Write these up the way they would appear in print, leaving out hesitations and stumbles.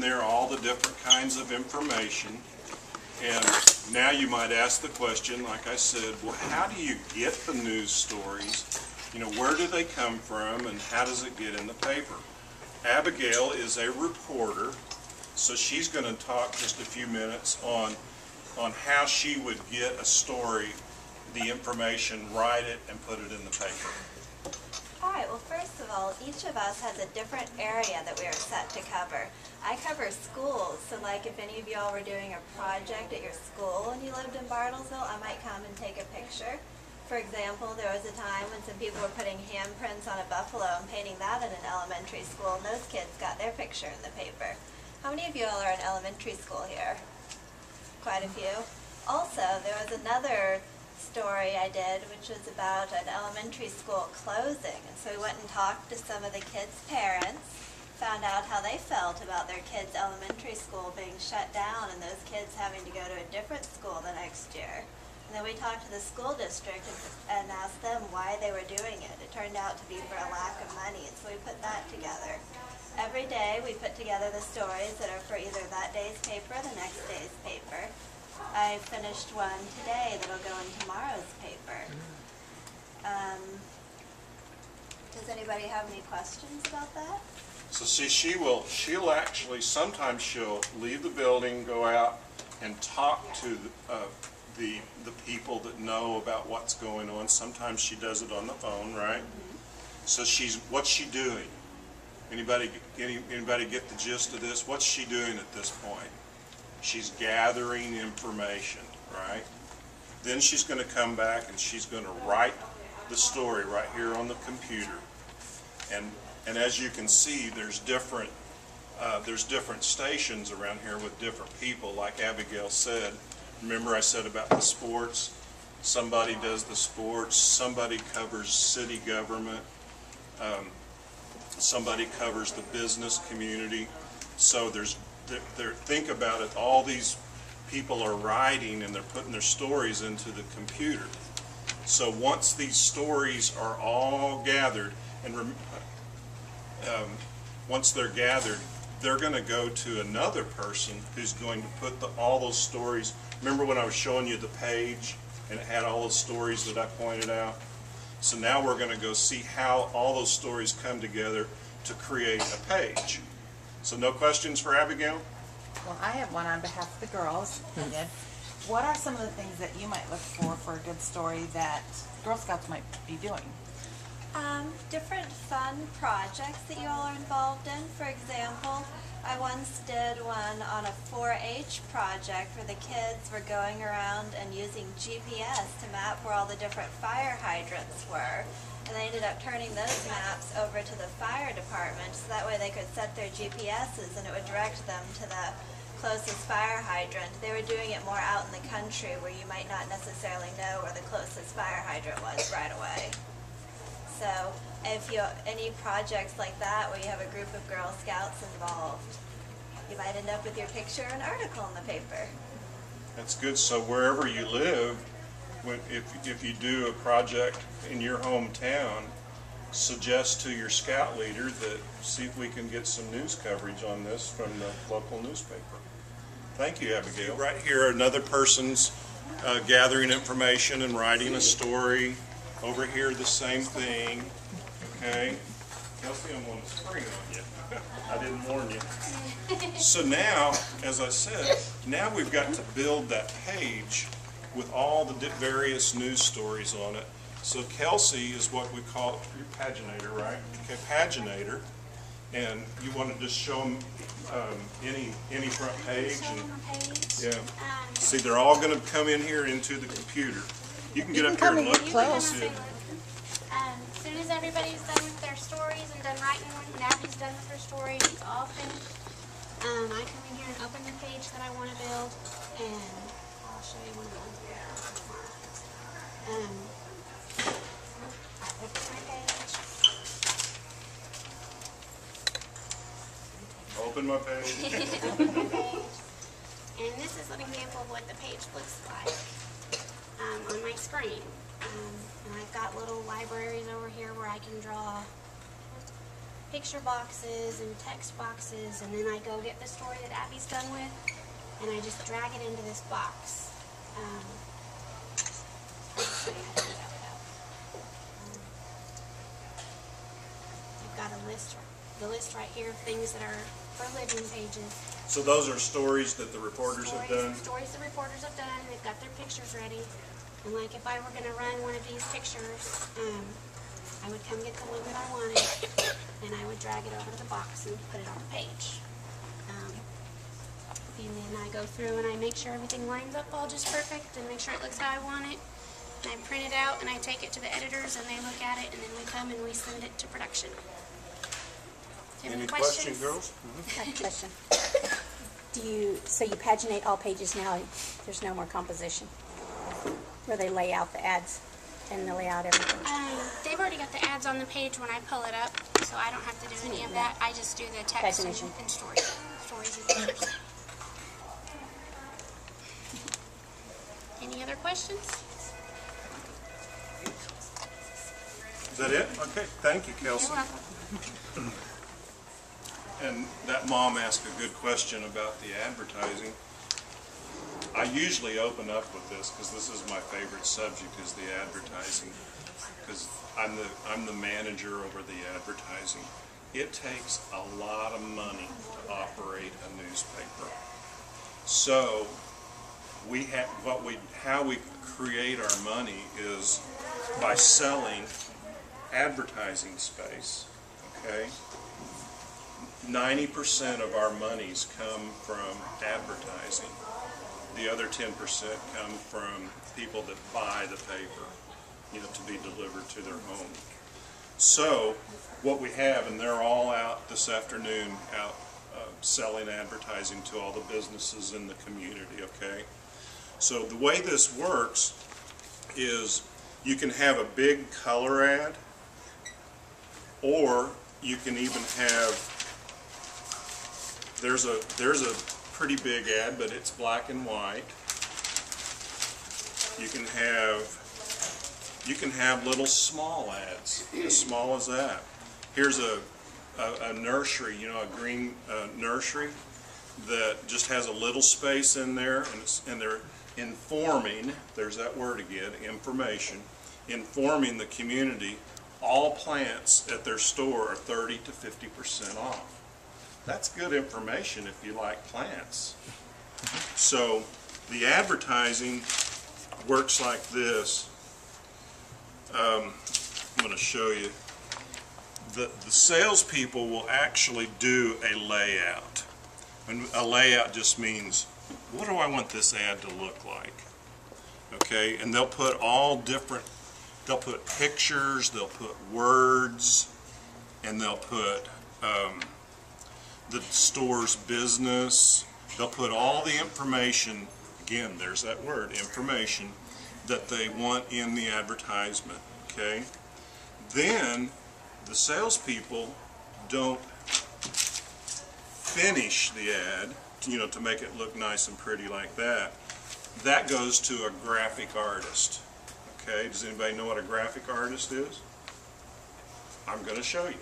there all the different kinds of information. And now you might ask the question, like I said, well, how do you get the news stories? You know, where do they come from and how does it get in the paper? Abigail is a reporter, so she's going to talk just a few minutes on how she would get a story, the information, write it, and put it in the paper. All right, well, first of all, each of us has a different area that we are set to cover. I cover schools, so like if any of y'all were doing a project at your school and you lived in Bartlesville, I might come and take a picture. For example, there was a time when some people were putting handprints on a buffalo and painting that in an elementary school, and those kids got their picture in the paper. How many of you all are in elementary school here? Quite a few. Also, there was another story I did, which was about an elementary school closing. And so we went and talked to some of the kids' parents, found out how they felt about their kids' elementary school being shut down and those kids having to go to a different school the next year. And then we talked to the school district and asked them why they were doing it. It turned out to be for a lack of money, and so we put that together. Every day we put together the stories that are for either that day's paper or the next day's paper. I finished one today that'll go in tomorrow's paper. Does anybody have any questions about that? So see, she'll actually, sometimes she'll leave the building, go out and talk to the people that know about what's going on. Sometimes she does it on the phone, right? Mm-hmm. So what's she doing? Anybody get the gist of this? What's she doing at this point? She's gathering information, right? Then she's going to come back and she's going to write the story right here on the computer. And as you can see, there's different stations around here with different people, like Abigail said. Remember I said about the sports? Somebody does the sports, somebody covers city government, somebody covers the business community. So think about it, all these people are writing and they're putting their stories into the computer. So once these stories are all gathered, and once they're gathered, they're going to go to another person who's going to put all those stories. Remember when I was showing you the page and it had all those stories that I pointed out? So now we're going to go see how all those stories come together to create a page. So no questions for Abigail? Well, I have one on behalf of the girls. What are some of the things that you might look for a good story that Girl Scouts might be doing? Different fun projects that you all are involved in. For example, I once did one on a 4-H project where the kids were going around and using GPS to map where all the different fire hydrants were. And they ended up turning those maps over to the fire department so that way they could set their GPSs and it would direct them to the closest fire hydrant. They were doing it more out in the country where you might not necessarily know where the closest fire hydrant was right away. So if you any projects like that where you have a group of Girl Scouts involved, you might end up with your picture and article in the paper. That's good. So wherever you live, if you do a project in your hometown, suggest to your scout leader that see if we can get some news coverage on this from the local newspaper. Thank you, Abigail. Right here, another person's gathering information and writing a story. Over here, the same thing. Okay. Kelsey, I'm going to spring on you. I didn't warn you. So now, as I said, now we've got to build that page with all the various news stories on it. So Kelsey is what we call your paginator, right? Okay, paginator. And you want to just show them any front page. Yeah. See, they're all going to come in here into the computer. You can get up here and look close. As soon as everybody's done with their stories and done writing one, and Abby's done with her story, it's all finished. I come in here and open the page that I want to build, and I'll show you one of those. I open my page. Open my page. Open my page. And this is an example of what the page looks like. On my screen. And I've got little libraries over here where I can draw picture boxes and text boxes, and then I go get the story that Abby's done with, and I just drag it into this box. I'll show you how to do that without. I've got the list right here of things that are for living pages. So those are stories that the reporters have done? Stories the reporters have done. They've got their pictures ready. And like if I were going to run one of these pictures, I would come get the one that I wanted, and I would drag it over to the box and put it on the page. And then I go through and I make sure everything lines up all just perfect and make sure it looks how I want it. And I print it out and I take it to the editors and they look at it, and then we come and we send it to production. Do you have Any any questions, questions? girls? I have a question. So you paginate all pages now, there's no more composition, where they lay out the ads and they lay out everything? They've already got the ads on the page when I pull it up, so I don't have to do any of that. I just do the text and Pagination. stories and pictures. Any other questions? Is that it? Okay, thank you, Kelsey. You're welcome. And that mom asked a good question about the advertising. I usually open up with this because this is my favorite subject, is the advertising, because I'm the manager over the advertising. It takes a lot of money to operate a newspaper. So we have how we create our money is by selling advertising space. Okay. 90% of our monies come from advertising. The other 10% come from people that buy the paper, to be delivered to their home. So what we have, and they're all out this afternoon, out selling advertising to all the businesses in the community, okay? So the way this works is you can have a big color ad, or you can even have, there's a pretty big ad, but it's black and white. You can have little small ads, as small as that. Here's a nursery, a green nursery that just has a little space in there, and they're informing, there's that word again, information, informing the community all plants at their store are 30 to 50% off. That's good information if you like plants. So the advertising works like this. I'm going to show you. The salespeople will actually do a layout. And a layout just means, what do I want this ad to look like? Okay, and they'll put all different, they'll put pictures, they'll put words, and they'll put the store's business. They'll put all the information, again, there's that word, information, that they want in the advertisement, okay? Then the salespeople don't finish the ad, to make it look nice and pretty like that. That goes to a graphic artist, okay? Does anybody know what a graphic artist is? I'm going to show you.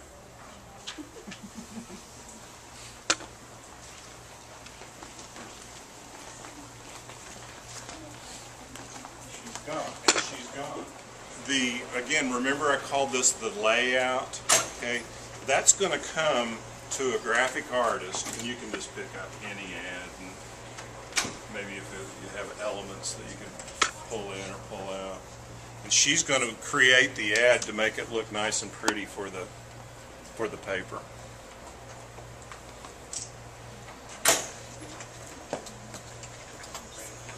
She's gone. Again, remember I called this the layout, okay? That's going to come to a graphic artist, and you can just pick up any ad, and maybe if you have elements that you can pull in or pull out. And she's going to create the ad to make it look nice and pretty for the paper.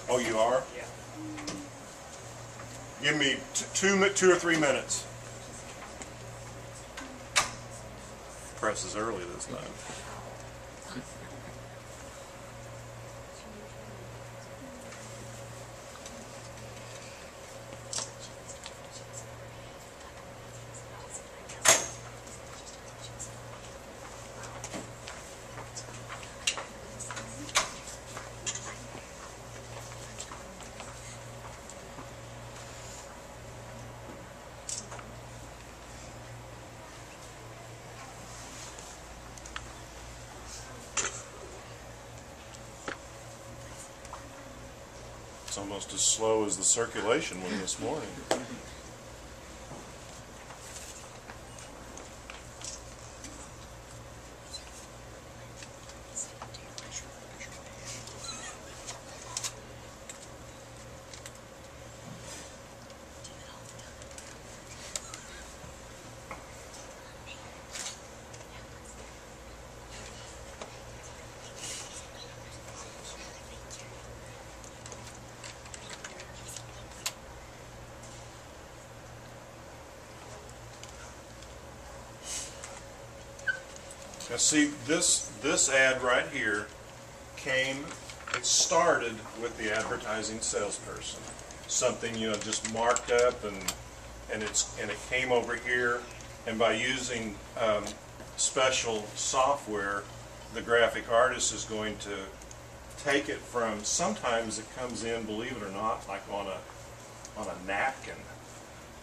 Oh, you are? Yeah. Give me 2 or 3 minutes. Press is early this time. It's almost as slow as the circulation one this morning. Now see, this ad right here it started with the advertising salesperson. Something, you know, just marked up and it came over here, and by using special software, the graphic artist is going to take it from, sometimes it comes in, believe it or not, like on a napkin.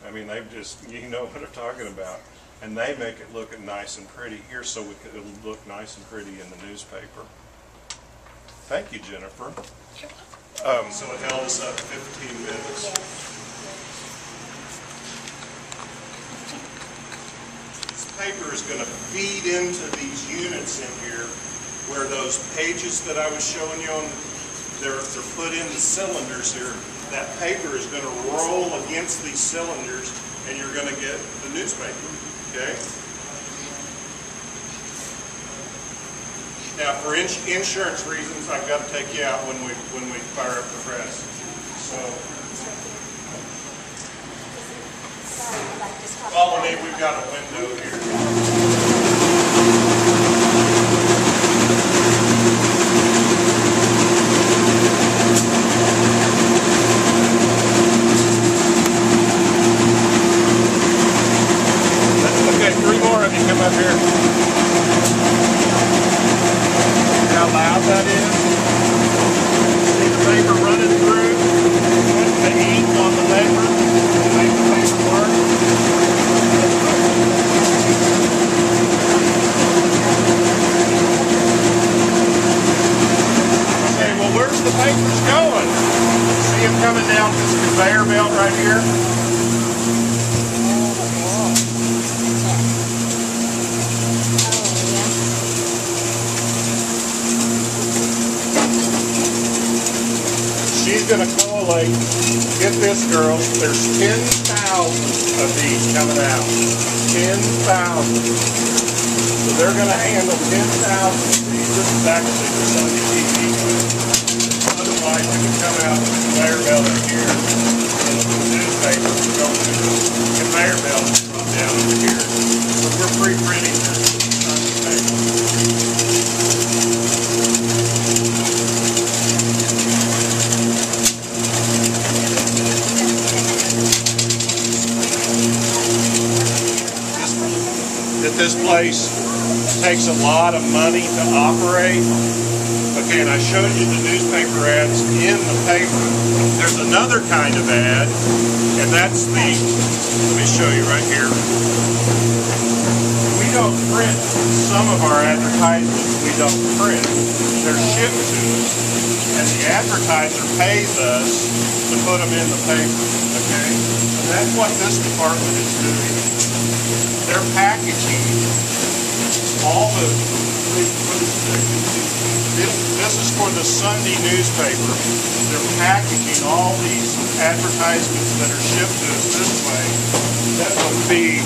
I mean, they've just, you know what I'm talking about. And they make it look nice and pretty here, so it'll look nice and pretty in the newspaper. Thank you, Jennifer. So it held us up 15 minutes. This paper is going to feed into these units in here, where those pages that I was showing you on, they're put in the cylinders here. That paper is going to roll against these cylinders, and you're going to get the newspaper. Okay. Now, for insurance reasons, I've got to take you out when we fire up the press. So, follow me. We've got a window here. Okay, 3 more of you come up here. See how loud that is? See the paper running through? Putting the ink on the paper to make the paper work. Okay, well, where's the papers going? See them coming down this conveyor belt right here? She's going to collate, get this girl, there's 10,000 of these coming out. 10,000. So they're going to handle 10,000 of these. This is actually the Sunday TV. Otherwise, it would come out with a conveyor belt in here, and the newspaper would go through the conveyor belt and drop down over here. So we're pre-printing this Sunday paper. This place takes a lot of money to operate. Okay, and I showed you the newspaper ads in the paper. There's another kind of ad, and that's let me show you right here. We don't print some of our advertisements, we don't print. They're shipped to us, and the advertiser pays us to put them in the paper, okay? And that's what this department is doing. They're packaging all this is for the Sunday newspaper. They're packaging all these advertisements that are shipped to us this way. That would be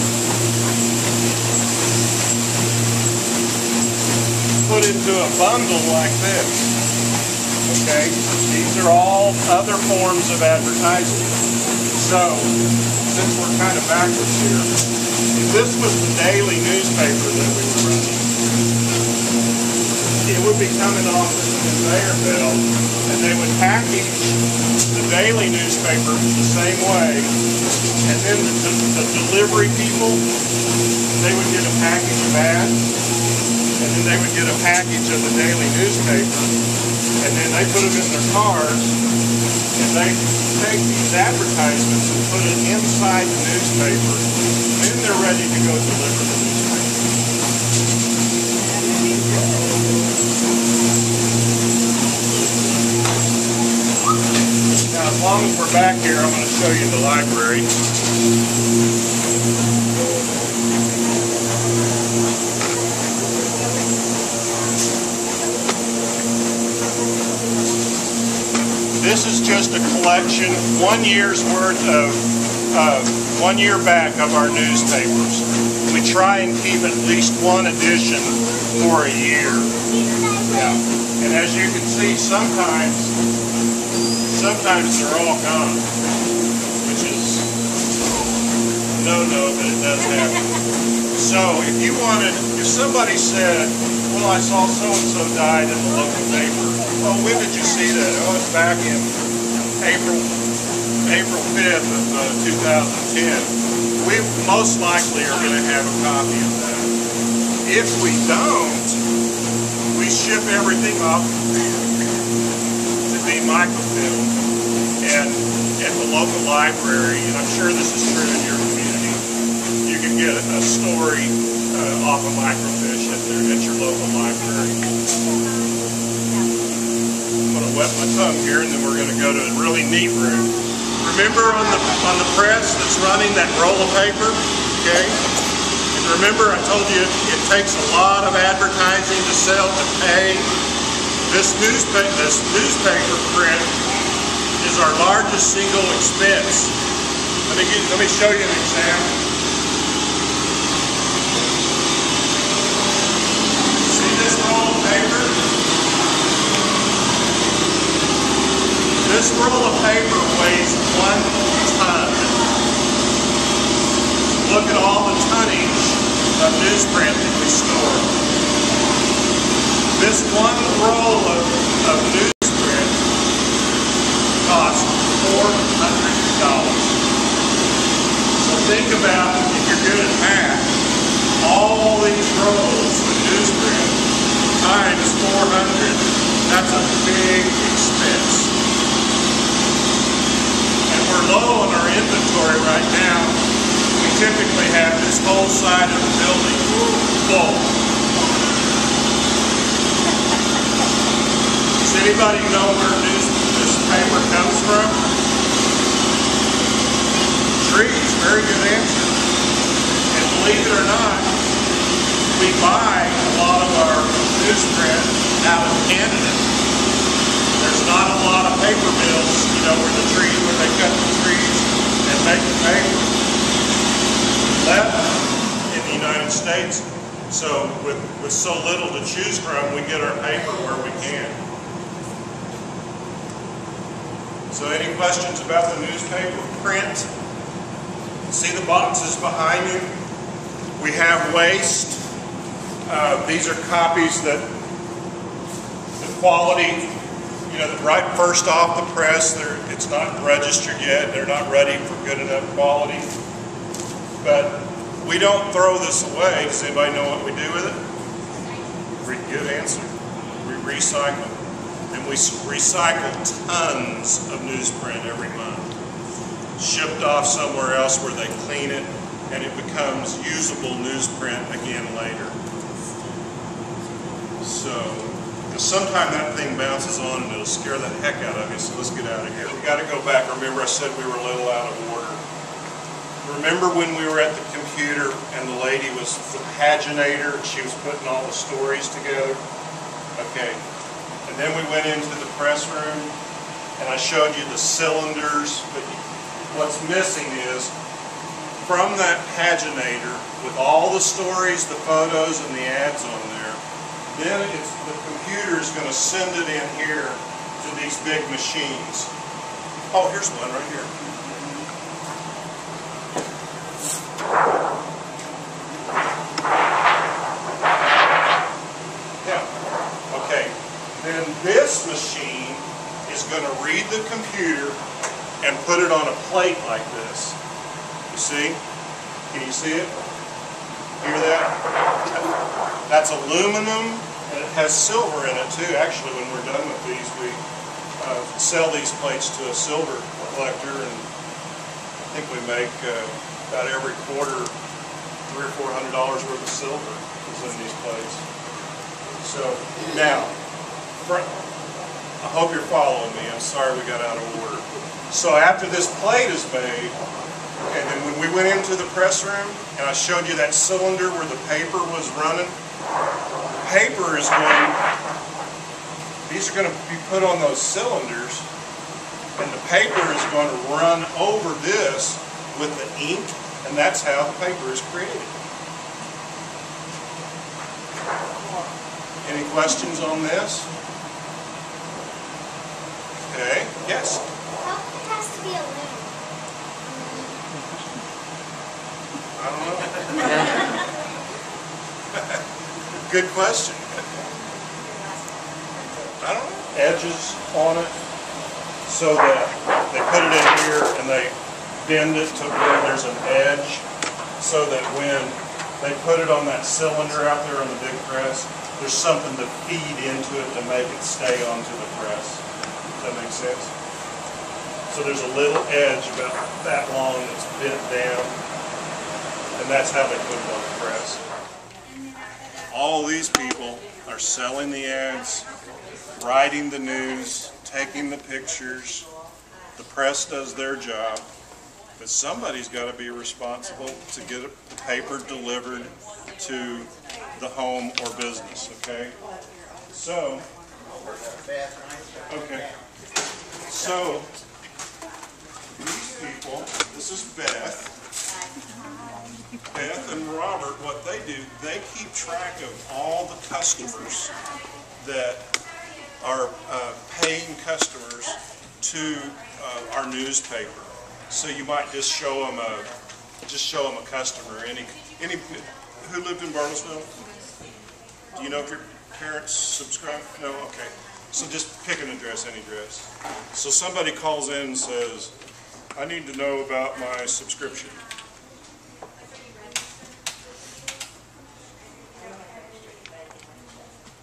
put into a bundle like this. Okay? These are all other forms of advertising. So, since we're kind of backwards here, if this was the daily newspaper that we were running, it would be coming off this conveyor belt, and they would package the daily newspaper the same way, and then the delivery people, they would get a package of ads, and then they would get a package of the daily newspaper, and then they put them in their cars, and they take these advertisements and put it inside the newspaper, then they're ready to go deliver the newspaper. Now back here, I'm going to show you the library. This is just a collection, 1 year's worth of, 1 year back of our newspapers. We try and keep at least one edition for a year. Yeah. And as you can see, sometimes they're all gone, which is no, but it does happen. So if somebody said, well, I saw so-and-so died in the local paper. Oh, when did you see that? Oh, it's back in April 5th of 2010. We most likely are going to have a copy of that. If we don't, we ship everything up to be microfilmed, and at the local library, and I'm sure this is true in your community, you can get a story off a microfiche at your local library. I'm going to wet my tongue here, and then we're going to go to a really neat room. Remember on the press that's running that roll of paper, okay? And remember I told you it takes a lot of advertising to sell, to pay. This newspaper print is our largest single expense. Let me show you an example. See this roll of paper? This roll of paper weighs 1 ton. Look at all the tonnage of newsprint that we store. This one roll of newsprint costs $400. So think about, if you're good at math, all these rolls of newsprint times 400. That's a big expense. We're low on our inventory right now. We typically have this whole side of the building full. Does anybody know where this paper comes from? Trees. Very good answer. And believe it or not, we buy a lot of our newsprint out of Canada. There's not a lot of paper mills, where they cut the trees and make the paper. Left in the United States. So with so little to choose from, we get our paper where we can. So any questions about the newspaper print? See the boxes behind you? We have waste. These are copies that the quality, right first off the press, it's not registered yet. They're not ready for good enough quality. But we don't throw this away. Does anybody know what we do with it? Good answer. We recycle. And we recycle tons of newsprint every month. Shipped off somewhere else where they clean it, and it becomes usable newsprint again later. So, sometime that thing bounces on and it'll scare the heck out of you, so let's get out of here. We got to go back. Remember I said we were a little out of order. Remember when we were at the computer and the lady was the paginator and she was putting all the stories together? Okay. And then we went into the press room and I showed you the cylinders, but what's missing is from that paginator with all the stories, the photos, and the ads on there, then the computer is going to send it in here to these big machines. Oh, here's one right here. Yeah. Okay. Then this machine is going to read the computer and put it on a plate like this. You see? Can you see it? Hear that? That's aluminum, and it has silver in it too. Actually, when we're done with these, we sell these plates to a silver collector, and I think we make about every quarter $300 or $400 worth of silver is in these plates. So now, I hope you're following me. I'm sorry we got out of order. So after this plate is made, and then when we went into the press room and I showed you that cylinder where the paper was running, paper is going, these are going to be put on those cylinders, and the paper is going to run over this with the ink, and that's how the paper is created. Any questions on this? Okay, yes? How come it has to be a loom? I don't know. Good question. I don't know. Edges on it so that they put it in here and they bend it to where there's an edge so that when they put it on that cylinder out there on the big press, there's something to feed into it to make it stay onto the press. Does that make sense? So there's a little edge about that long that's bent down, and that's how they put it on the press. All these people are selling the ads, writing the news, taking the pictures. The press does their job, but somebody's got to be responsible to get the paper delivered to the home or business, okay? So, okay. So, these people, this is Beth. Beth and Robert, what they do, they keep track of all the customers that are paying customers to our newspaper. So you might just show them a customer. Any who lived in Bartlesville? Do you know if your parents subscribe? No? Okay. So just pick an address, any address. So somebody calls in and says, I need to know about my subscription.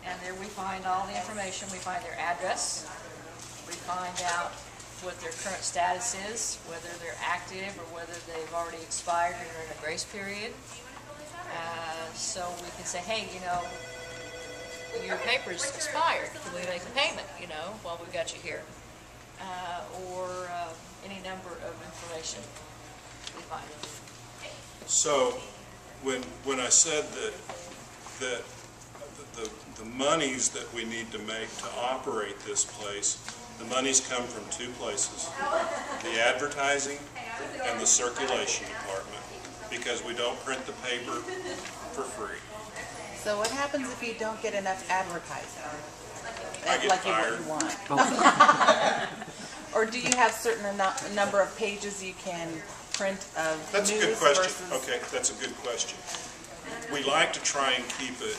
And there we find all the information. We find their address. We find out what their current status is, whether they're active or whether they've already expired or they're in a grace period. So we can say, hey, you know, your paper's expired. Can we make a payment, you know, while we've got you here? Or any number of information we find. So when I said that the monies that we need to make to operate this place, the monies come from two places, the advertising and the circulation department, because we don't print the paper for free. So what happens if you don't get enough advertising? I get Like fired. you want. Or do you have certain number of pages you can print of That's a news good question. versus... Okay, that's a good question. We like to try and keep it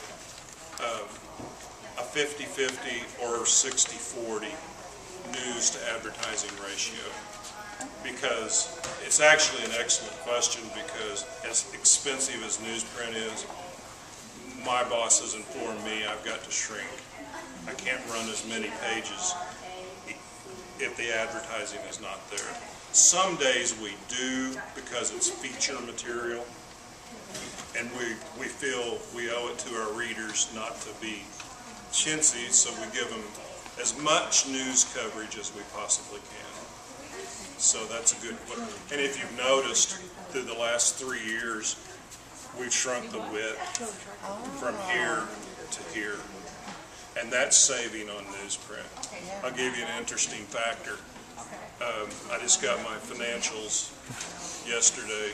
a 50-50 or 60-40 news to advertising ratio, because it's actually an excellent question, because as expensive as newsprint is, my boss has informed me I've got to shrink. I can't run as many pages if the advertising is not there. Some days we do because it's feature material, and we feel we owe it to our readers not to be chintzy, so we give them as much news coverage as we possibly can. So that's a good one. And if you've noticed, through the last 3 years, we've shrunk the width from here to here. And that's saving on newsprint. I'll give you an interesting factor. I just got my financials yesterday.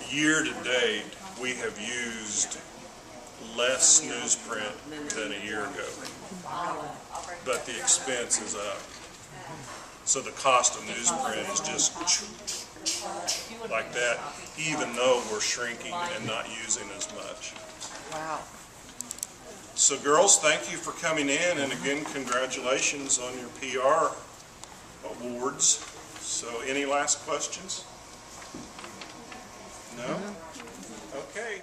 Year to date, we have used less newsprint than a year ago, but the expense is up. So the cost of newsprint is just like that, even though we're shrinking and not using as much. Wow. So girls, thank you for coming in, and again, congratulations on your PR awards. So any last questions? No? Okay.